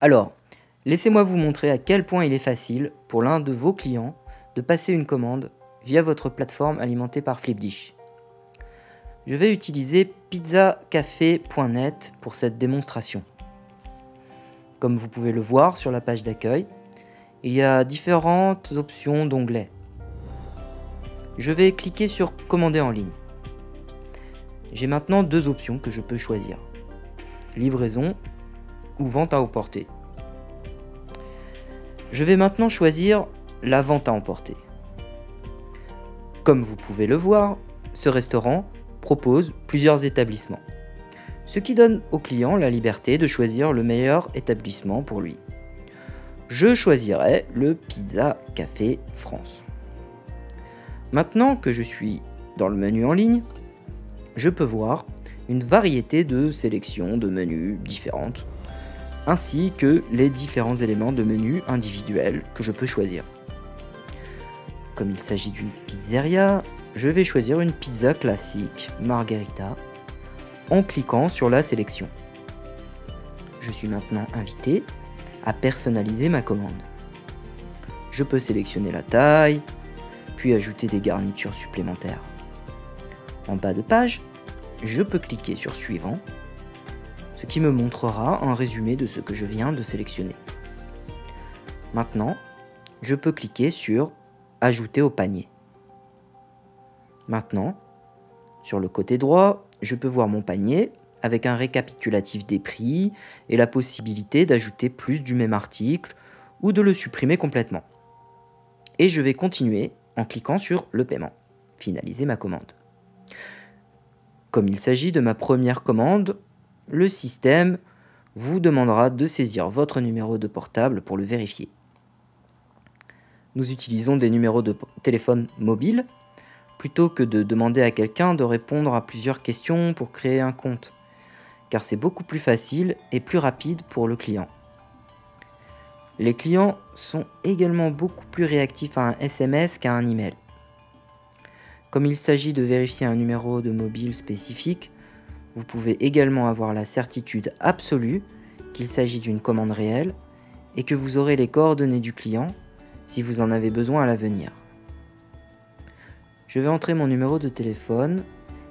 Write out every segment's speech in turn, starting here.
Alors, laissez-moi vous montrer à quel point il est facile pour l'un de vos clients de passer une commande via votre plateforme alimentée par Flipdish. Je vais utiliser pizzacafé.net pour cette démonstration. Comme vous pouvez le voir sur la page d'accueil, il y a différentes options d'onglets. Je vais cliquer sur Commander en ligne. J'ai maintenant deux options que je peux choisir. Livraison ou vente à emporter. Je vais maintenant choisir la vente à emporter. Comme vous pouvez le voir, ce restaurant propose plusieurs établissements, ce qui donne au client la liberté de choisir le meilleur établissement pour lui. Je choisirai le Pizza Café France. Maintenant que je suis dans le menu en ligne, je peux voir une variété de sélections de menus différentes, ainsi que les différents éléments de menu individuels que je peux choisir. Comme il s'agit d'une pizzeria, je vais choisir une pizza classique margherita en cliquant sur la sélection. Je suis maintenant invité à personnaliser ma commande. Je peux sélectionner la taille, puis ajouter des garnitures supplémentaires. En bas de page, je peux cliquer sur Suivant, ce qui me montrera un résumé de ce que je viens de sélectionner. Maintenant, je peux cliquer sur Ajouter au panier. Maintenant, sur le côté droit, je peux voir mon panier avec un récapitulatif des prix et la possibilité d'ajouter plus du même article ou de le supprimer complètement. Et je vais continuer en cliquant sur le paiement, finaliser ma commande. Comme il s'agit de ma première commande, le système vous demandera de saisir votre numéro de portable pour le vérifier. Nous utilisons des numéros de téléphone mobile plutôt que de demander à quelqu'un de répondre à plusieurs questions pour créer un compte, car c'est beaucoup plus facile et plus rapide pour le client. Les clients sont également beaucoup plus réactifs à un SMS qu'à un email. Comme il s'agit de vérifier un numéro de mobile spécifique, vous pouvez également avoir la certitude absolue qu'il s'agit d'une commande réelle et que vous aurez les coordonnées du client si vous en avez besoin à l'avenir. Je vais entrer mon numéro de téléphone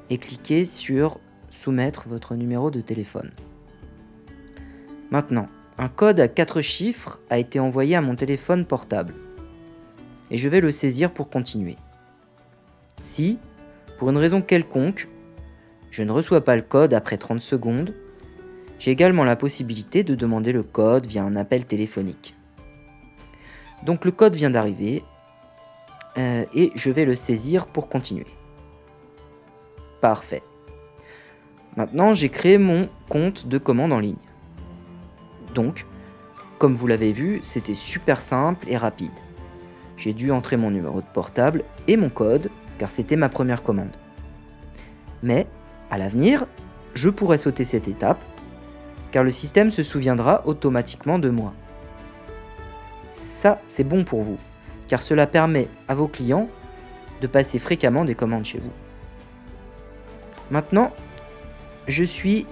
et cliquer sur Soumettre votre numéro de téléphone. Maintenant, un code à 4 chiffres a été envoyé à mon téléphone portable et je vais le saisir pour continuer. Si, pour une raison quelconque, je ne reçois pas le code après 30 secondes, j'ai également la possibilité de demander le code via un appel téléphonique. Donc le code vient d'arriver et je vais le saisir pour continuer. Parfait. Maintenant, j'ai créé mon compte de commande en ligne. Donc, comme vous l'avez vu, c'était super simple et rapide. J'ai dû entrer mon numéro de portable et mon code, car c'était ma première commande. Mais, à l'avenir, je pourrais sauter cette étape, car le système se souviendra automatiquement de moi. Ça, c'est bon pour vous, car cela permet à vos clients de passer fréquemment des commandes chez vous. Maintenant, je suis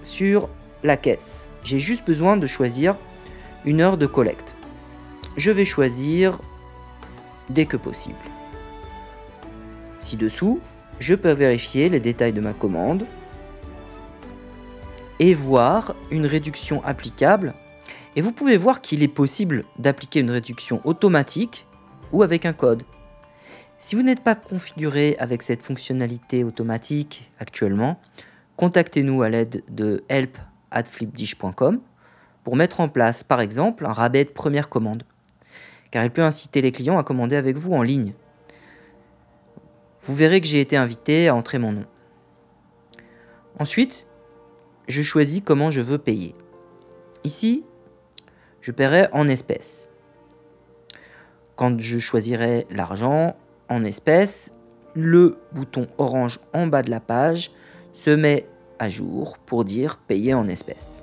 sur la caisse. J'ai juste besoin de choisir une heure de collecte. Je vais choisir dès que possible. Ci-dessous, je peux vérifier les détails de ma commande et voir une réduction applicable. Et vous pouvez voir qu'il est possible d'appliquer une réduction automatique ou avec un code. Si vous n'êtes pas configuré avec cette fonctionnalité automatique actuellement, contactez-nous à l'aide de help@flipdish.com pour mettre en place par exemple un rabais de première commande, car il peut inciter les clients à commander avec vous en ligne. Vous verrez que j'ai été invité à entrer mon nom. Ensuite, je choisis comment je veux payer. Ici, je paierai en espèces. Quand je choisirai l'argent en espèces, le bouton orange en bas de la page se met à jour pour dire payer en espèces,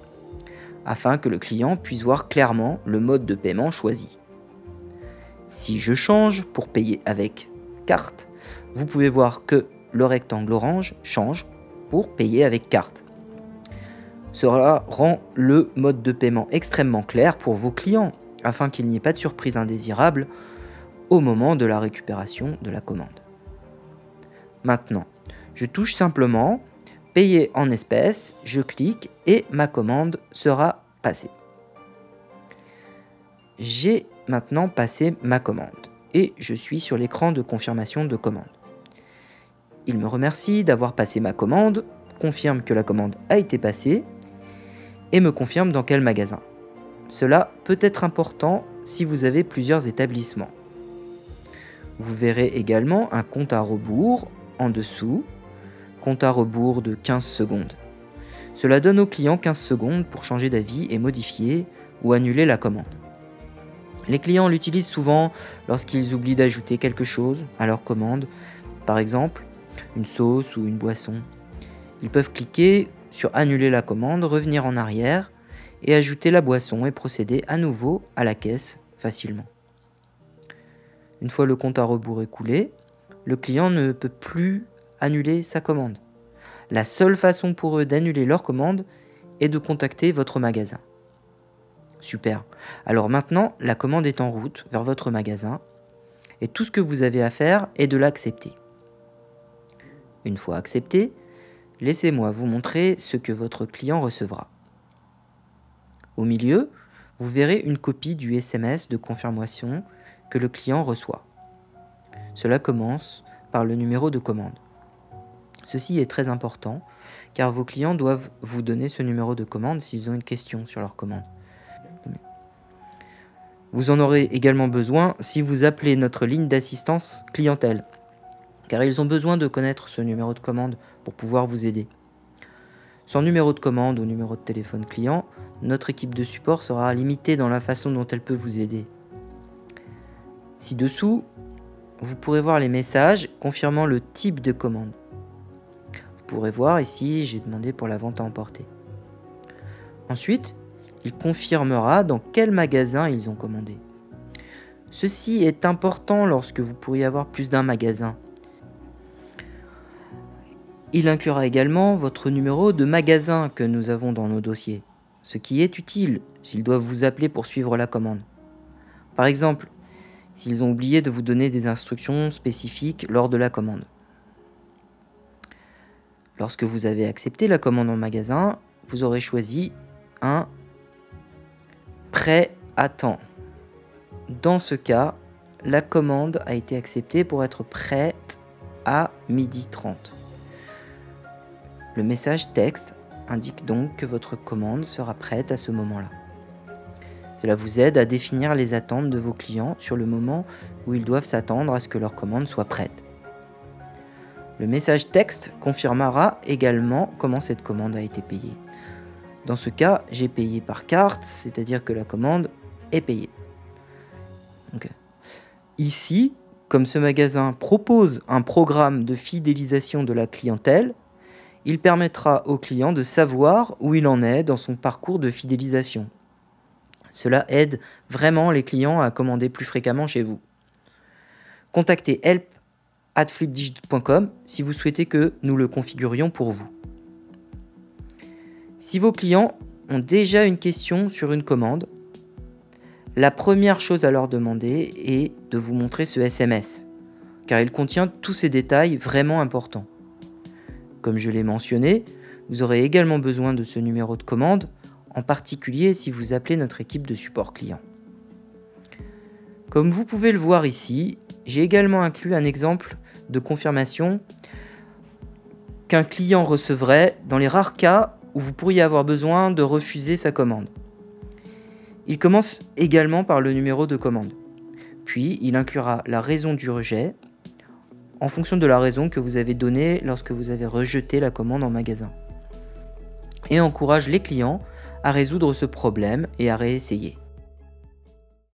afin que le client puisse voir clairement le mode de paiement choisi. Si je change pour payer avec carte, vous pouvez voir que le rectangle orange change pour payer avec carte. Cela rend le mode de paiement extrêmement clair pour vos clients, afin qu'il n'y ait pas de surprise indésirable au moment de la récupération de la commande. Maintenant, je touche simplement « Payer en espèces », je clique et ma commande sera passée. J'ai maintenant passé ma commande et je suis sur l'écran de confirmation de commande. Il me remercie d'avoir passé ma commande, confirme que la commande a été passée et me confirme dans quel magasin. Cela peut être important si vous avez plusieurs établissements. Vous verrez également un compte à rebours en dessous, compte à rebours de 15 secondes. Cela donne au client 15 secondes pour changer d'avis et modifier ou annuler la commande. Les clients l'utilisent souvent lorsqu'ils oublient d'ajouter quelque chose à leur commande, par exemple une sauce ou une boisson. Ils peuvent cliquer sur annuler la commande, revenir en arrière et ajouter la boisson et procéder à nouveau à la caisse facilement. Une fois le compte à rebours écoulé, le client ne peut plus annuler sa commande. La seule façon pour eux d'annuler leur commande est de contacter votre magasin. Super. Alors maintenant, la commande est en route vers votre magasin et tout ce que vous avez à faire est de l'accepter. Une fois accepté, laissez-moi vous montrer ce que votre client recevra. Au milieu, vous verrez une copie du SMS de confirmation que le client reçoit. Cela commence par le numéro de commande. Ceci est très important car vos clients doivent vous donner ce numéro de commande s'ils ont une question sur leur commande. Vous en aurez également besoin si vous appelez notre ligne d'assistance clientèle, car ils ont besoin de connaître ce numéro de commande pour pouvoir vous aider. Sans numéro de commande ou numéro de téléphone client, notre équipe de support sera limitée dans la façon dont elle peut vous aider. Ci-dessous, vous pourrez voir les messages confirmant le type de commande. Vous pourrez voir ici, j'ai demandé pour la vente à emporter. Ensuite, il confirmera dans quel magasin ils ont commandé. Ceci est important lorsque vous pourriez avoir plus d'un magasin. Il inclura également votre numéro de magasin que nous avons dans nos dossiers, ce qui est utile s'ils doivent vous appeler pour suivre la commande. Par exemple, s'ils ont oublié de vous donner des instructions spécifiques lors de la commande. Lorsque vous avez accepté la commande en magasin, vous aurez choisi un prêt à temps. Dans ce cas, la commande a été acceptée pour être prête à 12h30. Le message texte indique donc que votre commande sera prête à ce moment-là. Cela vous aide à définir les attentes de vos clients sur le moment où ils doivent s'attendre à ce que leur commande soit prête. Le message texte confirmera également comment cette commande a été payée. Dans ce cas, j'ai payé par carte, c'est-à-dire que la commande est payée. Donc, ici, comme ce magasin propose un programme de fidélisation de la clientèle, il permettra au client de savoir où il en est dans son parcours de fidélisation. Cela aide vraiment les clients à commander plus fréquemment chez vous. Contactez help@flipdigit.com si vous souhaitez que nous le configurions pour vous. Si vos clients ont déjà une question sur une commande, la première chose à leur demander est de vous montrer ce SMS, car il contient tous ces détails vraiment importants. Comme je l'ai mentionné, vous aurez également besoin de ce numéro de commande, en particulier si vous appelez notre équipe de support client. Comme vous pouvez le voir ici, j'ai également inclus un exemple de confirmation qu'un client recevrait dans les rares cas où vous pourriez avoir besoin de refuser sa commande. Il commence également par le numéro de commande. Puis, il inclura la raison du rejet en fonction de la raison que vous avez donnée lorsque vous avez rejeté la commande en magasin. Et encourage les clients à résoudre ce problème et à réessayer.